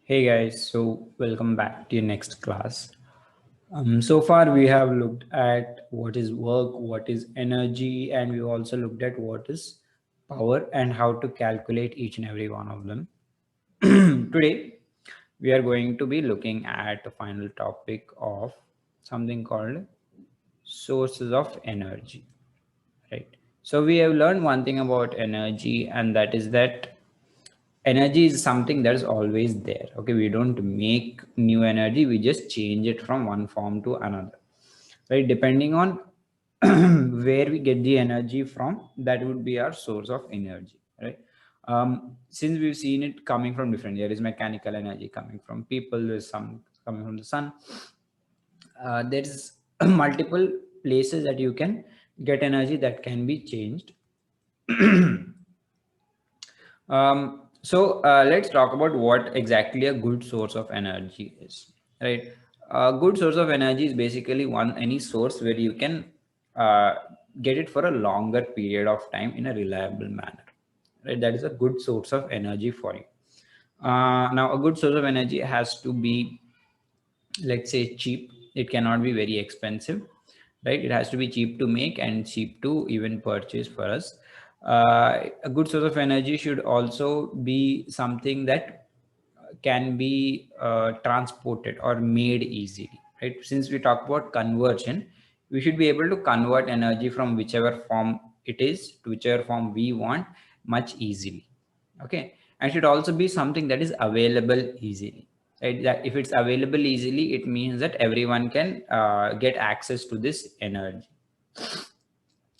Hey guys, so welcome back to your next class. So far we have looked at what is work, what is energy, and we also looked at what is power and how to calculate each and every one of them. Today we are going to be looking at the final topic of something called sources of energy, right? So we have learned one thing about energy, and that is that energy is something that is always there. Okay, we don't make new energy, we just change it from one form to another, right? Depending on where we get the energy from, that would be our source of energy, right? Since we've seen it coming from different, there is mechanical energy coming from people, there's some coming from the sun. There's multiple places that you can get energy that can be changed. Let's talk about what exactly a good source of energy is, right? A good source of energy is basically any source where you can uh, get it for a longer period of time in a reliable manner, right? That is a good source of energy for you. Now, a good source of energy has to be, let's say, cheap. It cannot be very expensive, right? It has to be cheap to make and cheap to even purchase for us. A good source of energy should also be something that can be transported or made easily, right? Since we talk about conversion, we should be able to convert energy from whichever form it is to whichever form we want much easily. Okay, and should also be something that is available easily, right? That if it's available easily, it means that everyone can get access to this energy.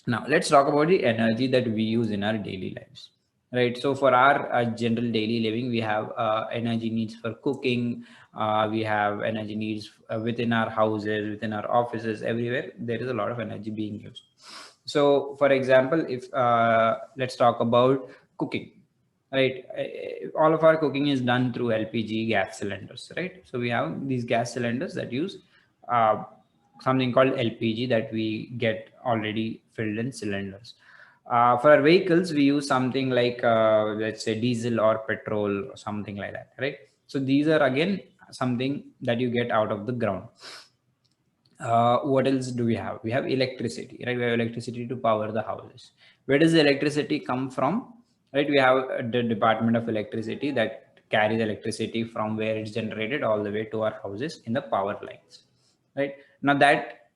Now let's talk about the energy that we use in our daily lives, right? So for our general daily living, we have energy needs for cooking. We have energy needs within our houses, within our offices, everywhere there is a lot of energy being used. So for example, if let's talk about cooking, right? All of our cooking is done through LPG gas cylinders, right? So we have these gas cylinders that use uh, something called LPG that we get already filled in cylinders. For our vehicles, we use something like, let's say, diesel or petrol or something like that, right? So these are again something that you get out of the ground. What else do we have? We have electricity, right? We have electricity to power the houses. Where does the electricity come from? Right? We have the Department of Electricity that carries electricity from where it's generated all the way to our houses in the power lines, right? Now that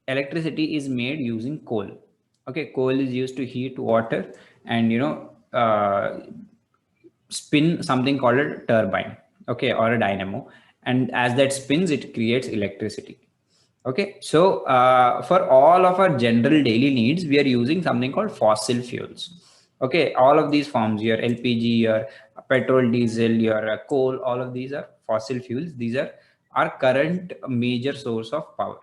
electricity is made using coal. Okay, coal is used to heat water and spin something called a turbine, okay, or a dynamo, and as that spins, it creates electricity. Okay, so for all of our general daily needs, we are using something called fossil fuels. Okay, all of these forms, your LPG, your petrol, diesel, your coal, all of these are fossil fuels. These are our current major source of power.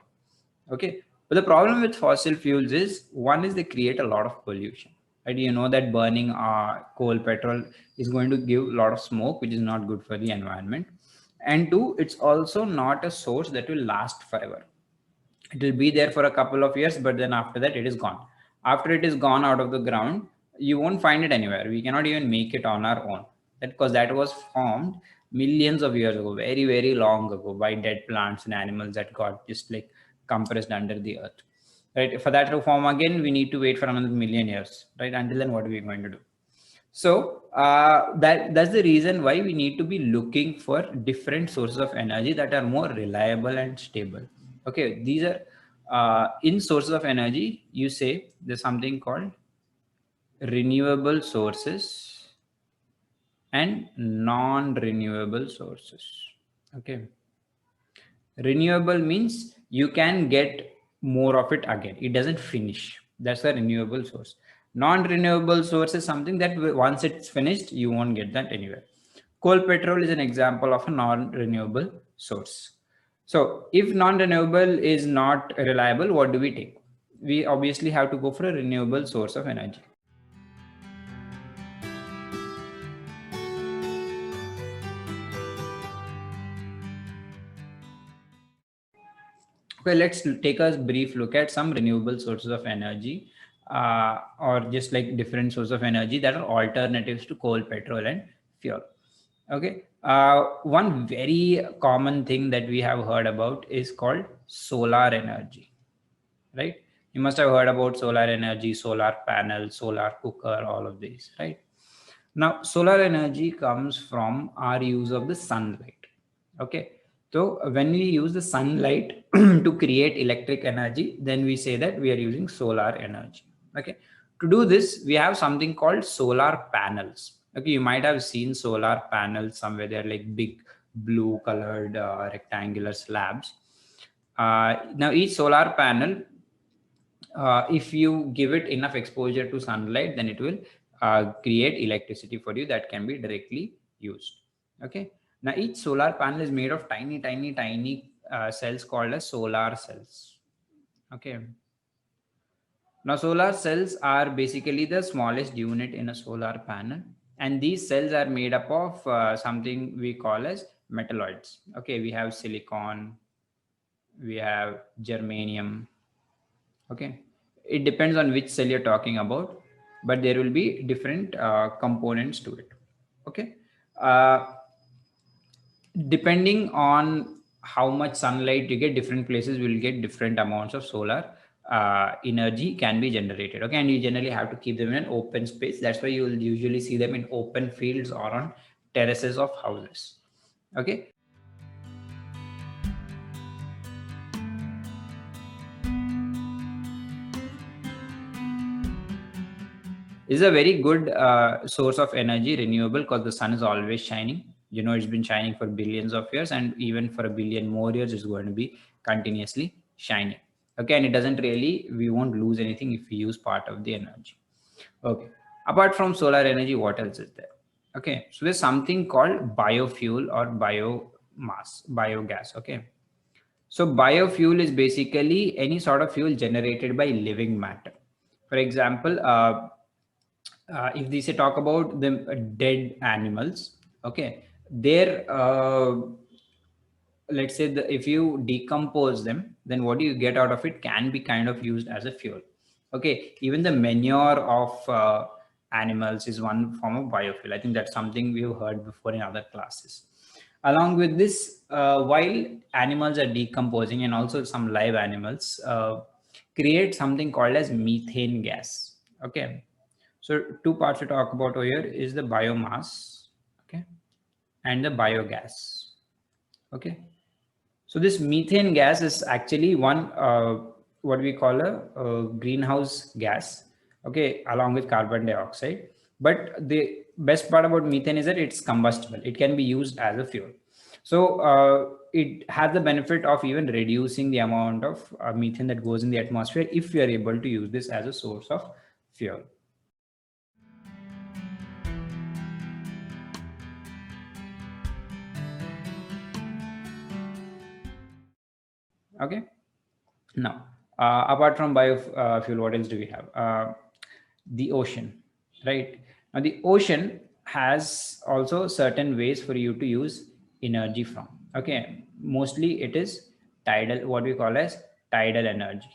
Okay, but the problem with fossil fuels is, one is they create a lot of pollution, right? You know that burning coal, petrol is going to give a lot of smoke, which is not good for the environment. And two, it's also not a source that will last forever. It will be there for a couple of years, but then after that it is gone. After it is gone out of the ground, you won't find it anywhere. We cannot even make it on our own, that because that was formed millions of years ago, very very long ago, by dead plants and animals that got just like compressed under the earth, right? For that to form again, we need to wait for another million years, right? Until then, what are we going to do? So that's the reason why we need to be looking for different sources of energy that are more reliable and stable. Okay, these are in sources of energy. You say there's something called renewable sources and non-renewable sources. Okay, renewable means you can get more of it again. It doesn't finish. That's a renewable source. Non-renewable source is something that once it's finished, you won't get that anywhere. Coal, petrol is an example of a non-renewable source. So if non-renewable is not reliable, what do we take? We obviously have to go for a renewable source of energy. Okay, let's take a brief look at some renewable sources of energy, or just like different sources of energy that are alternatives to coal, petrol, and fuel. Okay, One very common thing that we have heard about is called solar energy, right? You must have heard about solar energy, solar panel, solar cooker, all of these, right? Now, solar energy comes from our use of the sunlight. Okay. So when we use the sunlight to create electric energy, then we say that we are using solar energy. Okay. To do this, we have something called solar panels. Okay. You might have seen solar panels somewhere. They're like big blue colored rectangular slabs. Now, each solar panel, if you give it enough exposure to sunlight, then it will create electricity for you that can be directly used. Okay. Now each solar panel is made of tiny, tiny, tiny cells called as solar cells. Okay. Now solar cells are basically the smallest unit in a solar panel, and these cells are made up of something we call as metalloids. Okay. We have silicon, we have germanium. Okay, it depends on which cell you're talking about, but there will be different components to it. Okay, uh, depending on how much sunlight you get, different places will get different amounts of solar energy can be generated. Okay, and you generally have to keep them in an open space. That's why you will usually see them in open fields or on terraces of houses. Okay. Is a very good source of energy, renewable, because the sun is always shining. You know, it's been shining for billions of years, and even for a billion more years, it's going to be continuously shining. Okay, and it doesn't really, we won't lose anything if we use part of the energy. Okay, apart from solar energy, what else is there? Okay, so there's something called biofuel or biomass, biogas. Okay, so biofuel is basically any sort of fuel generated by living matter. For example, if they say talk about the dead animals, okay, their let's say if you decompose them, then what you get out of it can be kind of used as a fuel. Okay, even the manure of animals is one form of biofuel. I think that's something we've heard before in other classes. Along with this, while animals are decomposing, and also some live animals create something called as methane gas. Okay, so two parts to talk about over here is the biomass, okay, and the biogas. Okay, so this methane gas is actually one what we call a greenhouse gas, okay, along with carbon dioxide. But the best part about methane is that it's combustible. It can be used as a fuel. So it has the benefit of even reducing the amount of methane that goes in the atmosphere if we are able to use this as a source of fuel. Okay. Now, apart from biofuel, what else do we have? The ocean, right? Now, the ocean has also certain ways for you to use energy from. Okay, mostly it is tidal, what we call as tidal energy.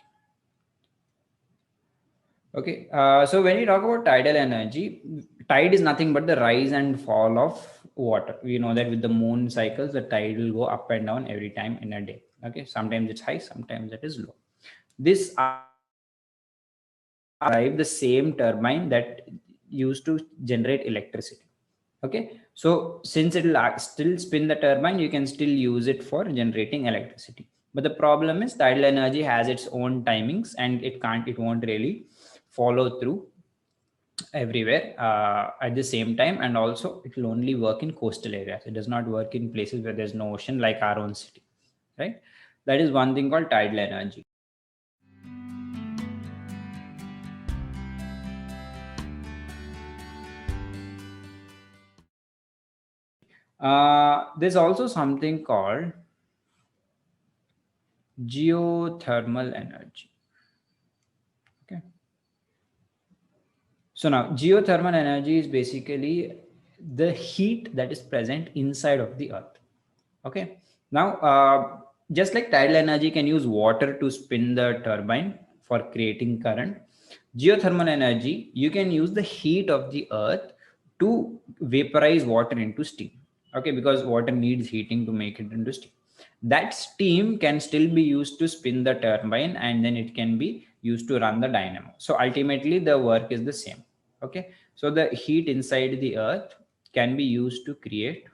Okay, so when we talk about tidal energy, tide is nothing but the rise and fall of water. We know that with the moon cycles, the tide will go up and down every time in a day. Okay, sometimes it's high, sometimes it is low. This drive the same turbine that used to generate electricity. Okay, so since it will still spin the turbine, you can still use it for generating electricity. But the problem is tidal energy has its own timings, and it won't really follow through everywhere at the same time, and also it will only work in coastal areas. It does not work in places where there's no ocean, like our own city, right? That is one thing called tidal energy. There's also something called geothermal energy. Okay. So now geothermal energy is basically the heat that is present inside of the earth. Okay. Now, just like tidal energy can use water to spin the turbine for creating current, geothermal energy, you can use the heat of the earth to vaporize water into steam. Okay, because water needs heating to make it into steam. That steam can still be used to spin the turbine, and then it can be used to run the dynamo. So ultimately the work is the same. Okay, so the heat inside the earth can be used to create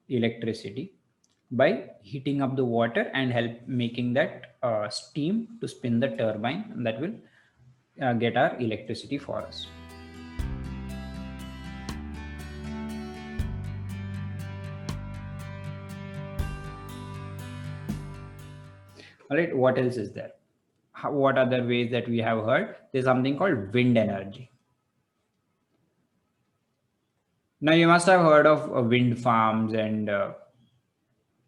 electricity by heating up the water and help making that steam to spin the turbine, and that will get our electricity for us. All right, what else is there? What other ways that we have heard? There's something called wind energy. Now you must have heard of wind farms and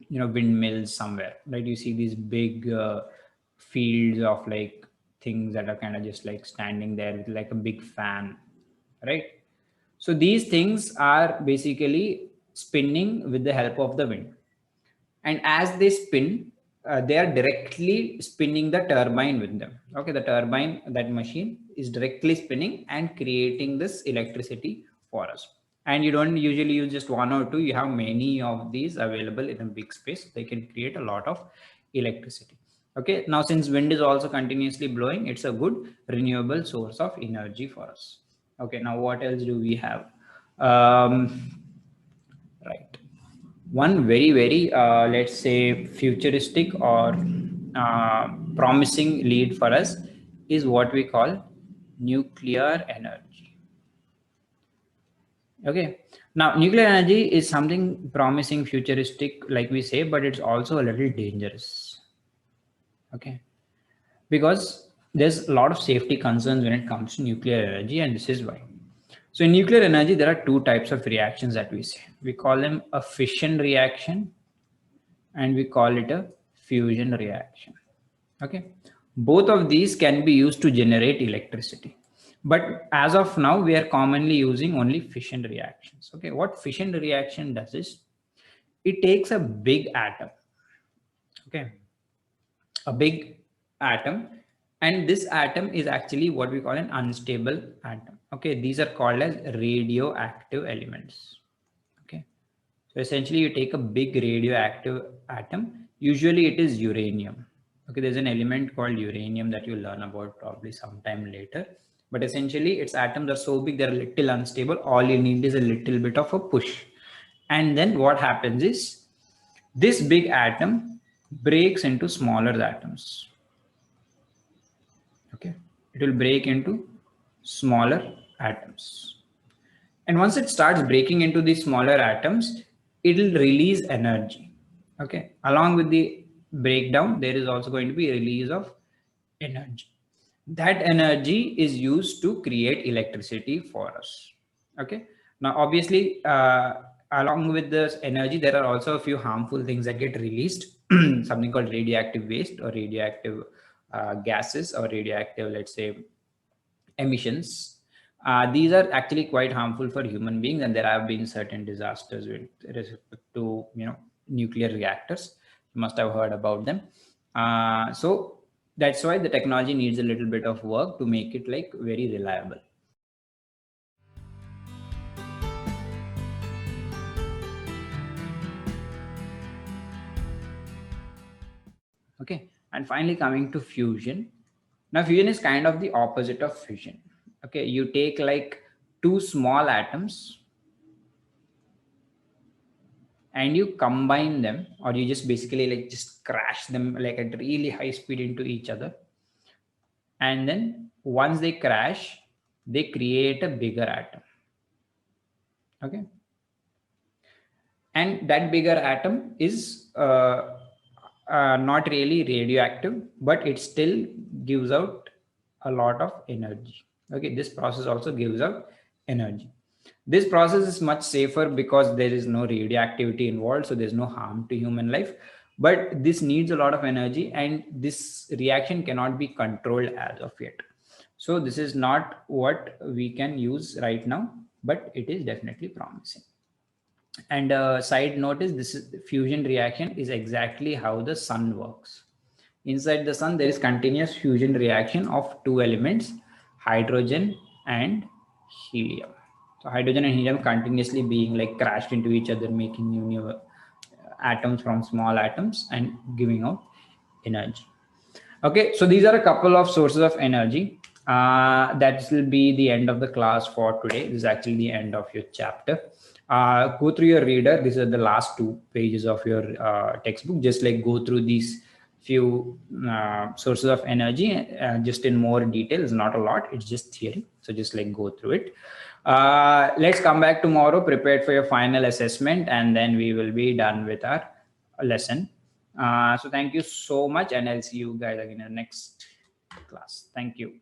windmills somewhere, right? You see these big fields of like things that are kind of just like standing there with like a big fan, right? So these things are basically spinning with the help of the wind, and as they spin, they are directly spinning the turbine with them. Okay, the turbine, that machine is directly spinning and creating this electricity for us. And you don't usually use just one or two, you have many of these available in a big space. They can create a lot of electricity. Okay, now since wind is also continuously blowing, it's a good renewable source of energy for us. Okay, now what else do we have? Right, one very very let's say futuristic or promising lead for us is what we call nuclear energy. Okay, now nuclear energy is something promising, futuristic, like we say, but it's also a little dangerous. Okay, because there's a lot of safety concerns when it comes to nuclear energy, and this is why. So in nuclear energy there are two types of reactions that we say. We call them a fission reaction and we call it a fusion reaction. Okay, both of these can be used to generate electricity, but as of now we are commonly using only fission reactions. Okay, what fission reaction does is it takes a big atom. Okay, a big atom, and this atom is actually what we call an unstable atom. Okay, these are called as radioactive elements. Okay, so essentially you take a big radioactive atom, usually it is uranium. Okay, there's an element called uranium that you'll learn about probably sometime later. But essentially its atoms are so big, they're a little unstable. All you need is a little bit of a push. And then what happens is this big atom breaks into smaller atoms. Okay, it will break into smaller atoms. And once it starts breaking into these smaller atoms, it will release energy. Okay, along with the breakdown, there is also going to be a release of energy. That energy is used to create electricity for us. Okay, now obviously, along with this energy, there are also a few harmful things that get released, something called radioactive waste or radioactive gases or radioactive, let's say, emissions. These are actually quite harmful for human beings, and there have been certain disasters with respect to nuclear reactors. You must have heard about them. So that's why the technology needs a little bit of work to make it like very reliable. Okay, and finally coming to fusion. Now fusion is kind of the opposite of fission. Okay, you take like two small atoms and you combine them, or you just basically like just crash them like at really high speed into each other, and then once they crash they create a bigger atom. Okay, and that bigger atom is not really radioactive, but it still gives out a lot of energy. Okay, this process also gives out energy. This process is much safer because there is no radioactivity involved, so there's no harm to human life. But this needs a lot of energy, and this reaction cannot be controlled as of yet. So this is not what we can use right now, but it is definitely promising. And a side note is this is fusion reaction is exactly how the sun works. Inside the sun, there is continuous fusion reaction of two elements, hydrogen and helium. So hydrogen and helium continuously being like crashed into each other, making new atoms from small atoms and giving out energy. Okay, so these are a couple of sources of energy. That will be the end of the class for today. This is actually the end of your chapter. Go through your reader. These are the last 2 pages of your textbook. Just like go through these few sources of energy just in more detail. It's not a lot, it's just theory. So just like go through it. Let's come back tomorrow prepared for your final assessment, and then we will be done with our lesson. So thank you so much, and I'll see you guys again in the next class. Thank you.